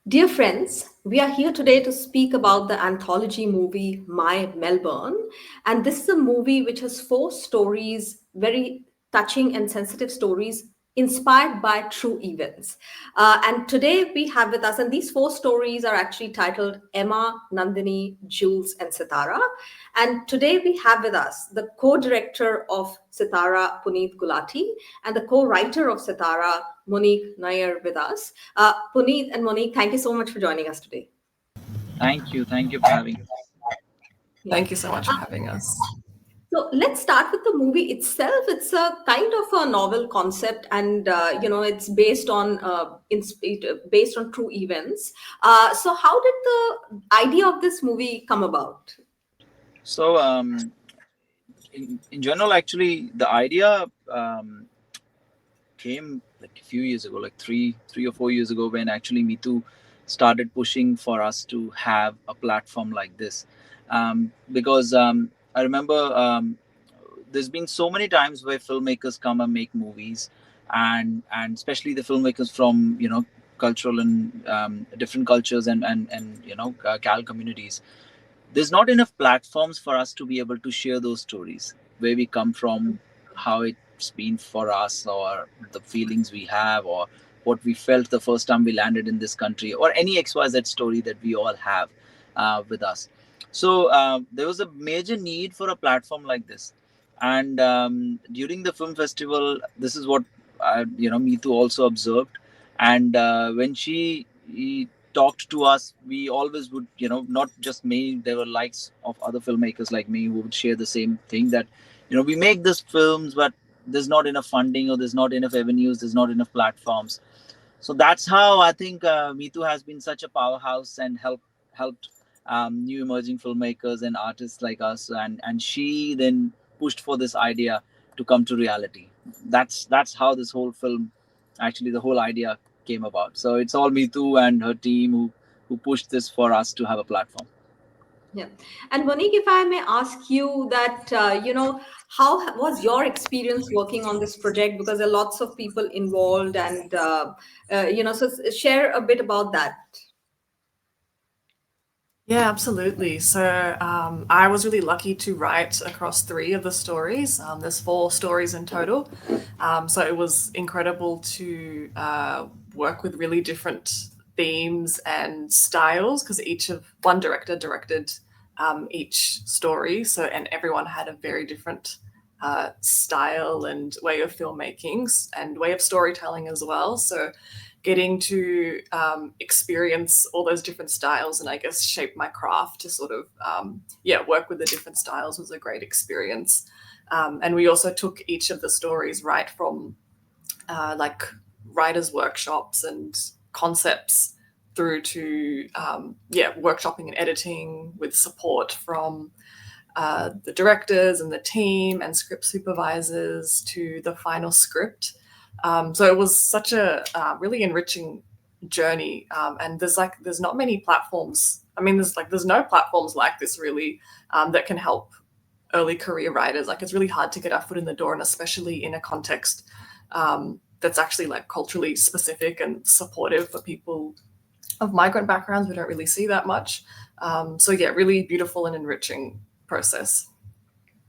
Dear friends, we are here today to speak about the anthology movie My Melbourne. And this is a movie which has four stories, very touching and sensitive stories inspired by true events. And today we have with us, and these four stories are actually titled Emma, Nandini, Jules, and Setara. And today we have with us the co director of Setara, Puneet Gulati, and the co writer of Setara, Monique Nair, with us. Puneet and Monique, thank you so much for joining us today. Thank you. Thank you for having us. Yeah. Thank you so much for having us. So let's start with the movie itself. It's a kind of a novel concept, and it's based on true events. So how did the idea of this movie come about? So, in general, actually, the idea came like a few years ago, like three or 4 years ago, when actually Mittu started pushing for us to have a platform like this. Because I remember there's been so many times where filmmakers come and make movies, and especially the filmmakers from cultural and different cultures and Cal communities. There's not enough platforms for us to be able to share those stories, where we come from, how it's been for us, or the feelings we have, or what we felt the first time we landed in this country, or any XYZ story that we all have with us. So there was a major need for a platform like this. And during the film festival, this is what Mitu also observed. And when he talked to us, we always would, not just me, there were likes of other filmmakers like me who would share the same thing, that we make these films, but there's not enough funding, or there's not enough avenues, there's not enough platforms. So that's how I think Mitu has been such a powerhouse and helped new emerging filmmakers and artists like us, and she then pushed for this idea to come to reality. That's how this whole film, actually the whole idea, came about. So it's all Mitu and her team who pushed this for us to have a platform. Yeah. And Monique, if I may ask you that, how was your experience working on this project? Because there are lots of people involved, and share a bit about that. Yeah, absolutely. So I was really lucky to write across three of the stories. There's four stories in total. So it was incredible to work with really different themes and styles, because one director directed each story. So, and everyone had a very different style and way of filmmaking and way of storytelling as well. So getting to experience all those different styles and I guess shape my craft to sort of work with the different styles was a great experience. And we also took each of the stories right from like writers' workshops and concepts through to workshopping and editing with support from the directors and the team and script supervisors to the final script. So it was such a really enriching journey. And there's not many platforms. I mean, there's no platforms like this really that can help early career writers. Like, it's really hard to get our foot in the door, and especially in a context that's actually like culturally specific and supportive for people of migrant backgrounds. We don't really see that much. So yeah, really beautiful and enriching process.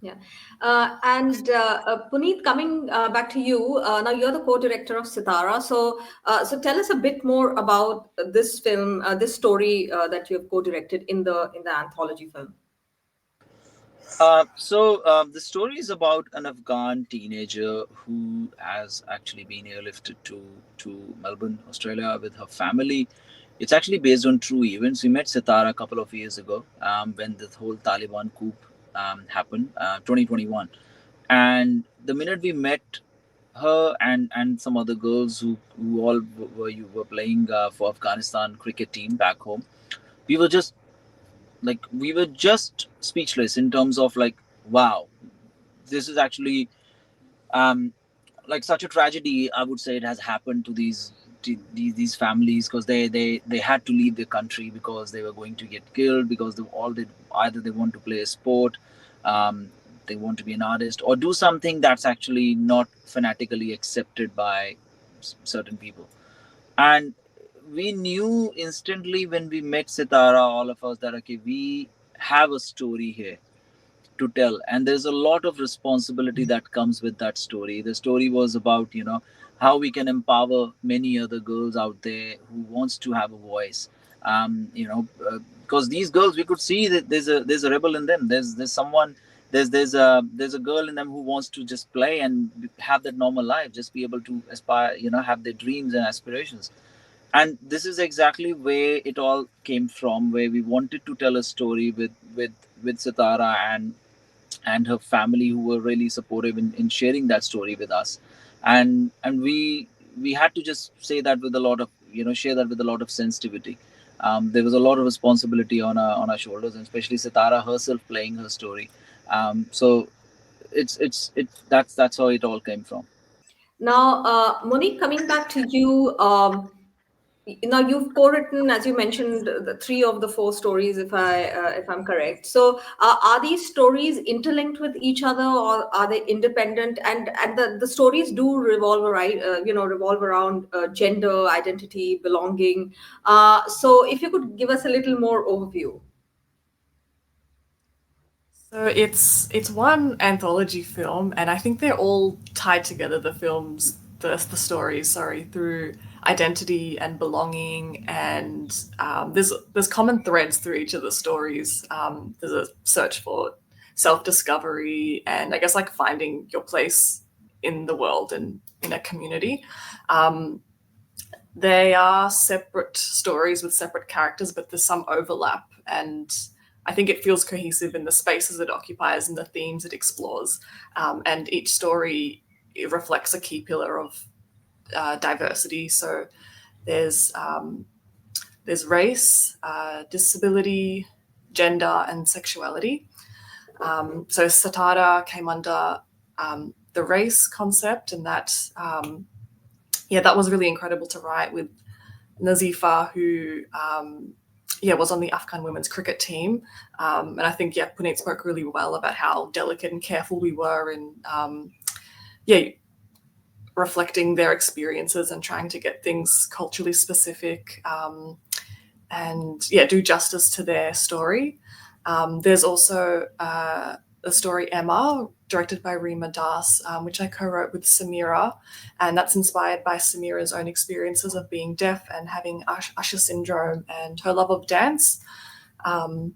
Yeah. Puneet, coming back to you, now you're the co-director of Sitara. So tell us a bit more about this film, this story that you have co-directed in the anthology film. The story is about an Afghan teenager who has actually been airlifted to Melbourne, Australia, with her family. It's actually based on true events. We met Setara a couple of years ago when the whole Taliban coup happened, 2021. And the minute we met her and some other girls who all were playing for Afghanistan cricket team back home, we were just speechless in terms of like, wow, this is actually um like such a tragedy. I would say it has happened to these families, because they had to leave their country because they were going to get killed, because either they want to play a sport, they want to be an artist, or do something that's actually not fanatically accepted by certain people. And we knew instantly when we met Sitara, all of us, that okay, we have a story here to tell, and there's a lot of responsibility that comes with that story. The story was about, how we can empower many other girls out there who wants to have a voice. Because these girls, we could see that there's a rebel in them. There's someone, there's a girl in them who wants to just play and have that normal life, just be able to aspire, have their dreams and aspirations. And this is exactly where it all came from, where we wanted to tell a story with Sitara and her family, who were really supportive in sharing that story with us. And we had to just say that with a lot of, share that with a lot of sensitivity. There was a lot of responsibility on our shoulders, and especially Sitara herself playing her story. So that's how it all came from. Now, Monique, coming back to you, now you've co-written, as you mentioned, the three of the four stories, if I'm correct. So, are these stories interlinked with each other, or are they independent? And the stories do revolve around gender, identity, belonging. So, if you could give us a little more overview. So it's one anthology film, and I think they're all tied together. The films, the stories, sorry, through identity and belonging, and there's common threads through each of the stories. There's a search for self discovery, and I guess like finding your place in the world and in a community. Um, they are separate stories with separate characters, but there's some overlap, and I think it feels cohesive in the spaces it occupies and the themes it explores. And each story, it reflects a key pillar of diversity. So there's race, disability, gender, and sexuality. So Setara came under the race concept, and that was really incredible to write with Nazifa, who was on the Afghan women's cricket team. And I think, Puneet spoke really well about how delicate and careful we were in, reflecting their experiences and trying to get things culturally specific, and do justice to their story. There's also the story Emma, directed by Rima, which I co-wrote with Samira, and that's inspired by Samira's own experiences of being deaf and having Usher syndrome and her love of dance. And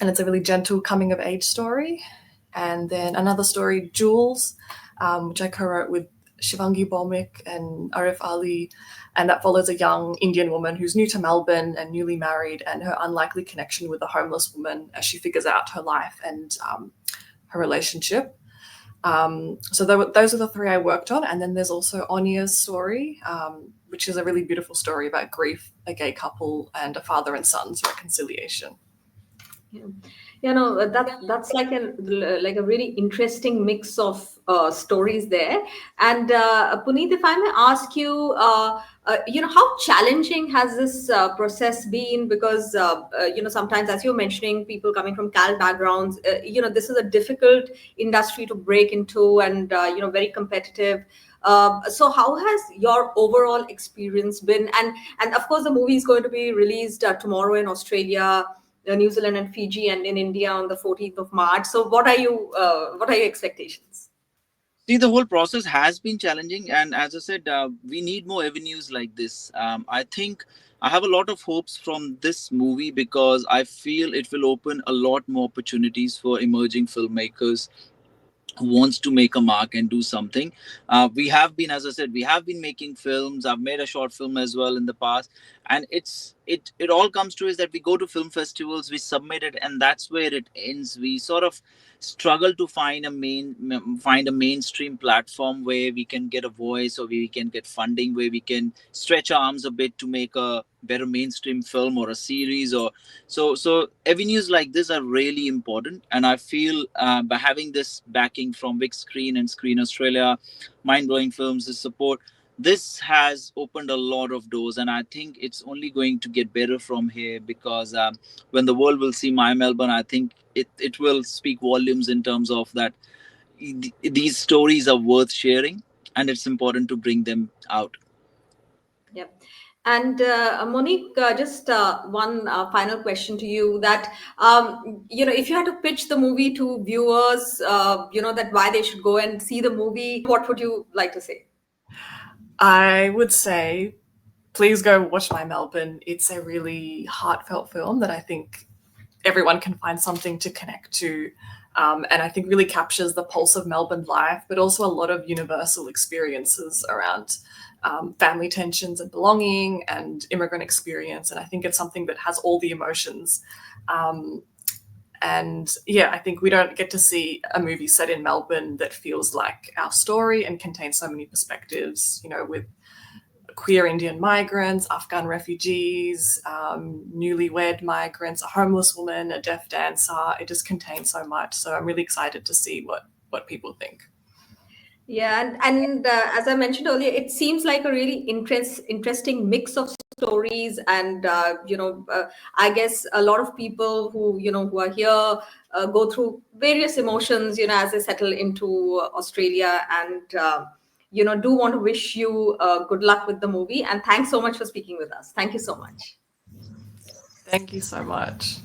it's a really gentle coming of age story. And then another story, Jules, which I co-wrote with Shivangi Bhowmick and Arif Ali, and that follows a young Indian woman who's new to Melbourne and newly married, and her unlikely connection with a homeless woman as she figures out her life and her relationship. So those are the three I worked on. And then there's also Onir's story, which is a really beautiful story about grief, a gay couple, and a father and son's reconciliation. Yeah. That's like a really interesting mix of stories there. And Puneet, if I may ask you, how challenging has this process been? Because sometimes, as you're mentioning, people coming from CAL backgrounds, this is a difficult industry to break into, and very competitive. So how has your overall experience been? And of course, the movie is going to be released tomorrow in Australia, New Zealand and Fiji, and in India on the 14th of March. So what are your expectations? See, the whole process has been challenging, and as I said, we need more avenues like this. I think I have a lot of hopes from this movie because I feel it will open a lot more opportunities for emerging filmmakers who wants to make a mark and do something. We have been, as I said, we have been making films. I've made a short film as well in the past, and it all comes to is that we go to film festivals, we submit it, and that's where it ends. We sort of struggle to find a mainstream platform where we can get a voice, or we can get funding, where we can stretch our arms a bit to make a better mainstream film or a series. Or so avenues like this are really important, and I feel by having this backing from VicScreen and Screen Australia, Mind Blowing Films, the support, this has opened a lot of doors, and I think it's only going to get better from here, because when the world will see My Melbourne, I think it will speak volumes in terms of that these stories are worth sharing, and it's important to bring them out. Yep. And Monique, just one final question to you: that if you had to pitch the movie to viewers, that why they should go and see the movie, what would you like to say? I would say, please go watch My Melbourne. It's a really heartfelt film that I think everyone can find something to connect to. And I think really captures the pulse of Melbourne life, but also a lot of universal experiences around family tensions and belonging and immigrant experience. And I think it's something that has all the emotions. Um, and yeah, I think we don't get to see a movie set in Melbourne that feels like our story and contains so many perspectives, with queer Indian migrants, Afghan refugees, newlywed migrants, a homeless woman, a deaf dancer. It just contains so much. So I'm really excited to see what people think. Yeah, and as I mentioned earlier, it seems like a really interesting mix of stories, and I guess a lot of people who are here go through various emotions, as they settle into Australia, and do want to wish you good luck with the movie. And thanks so much for speaking with us. Thank you so much. Thank you so much.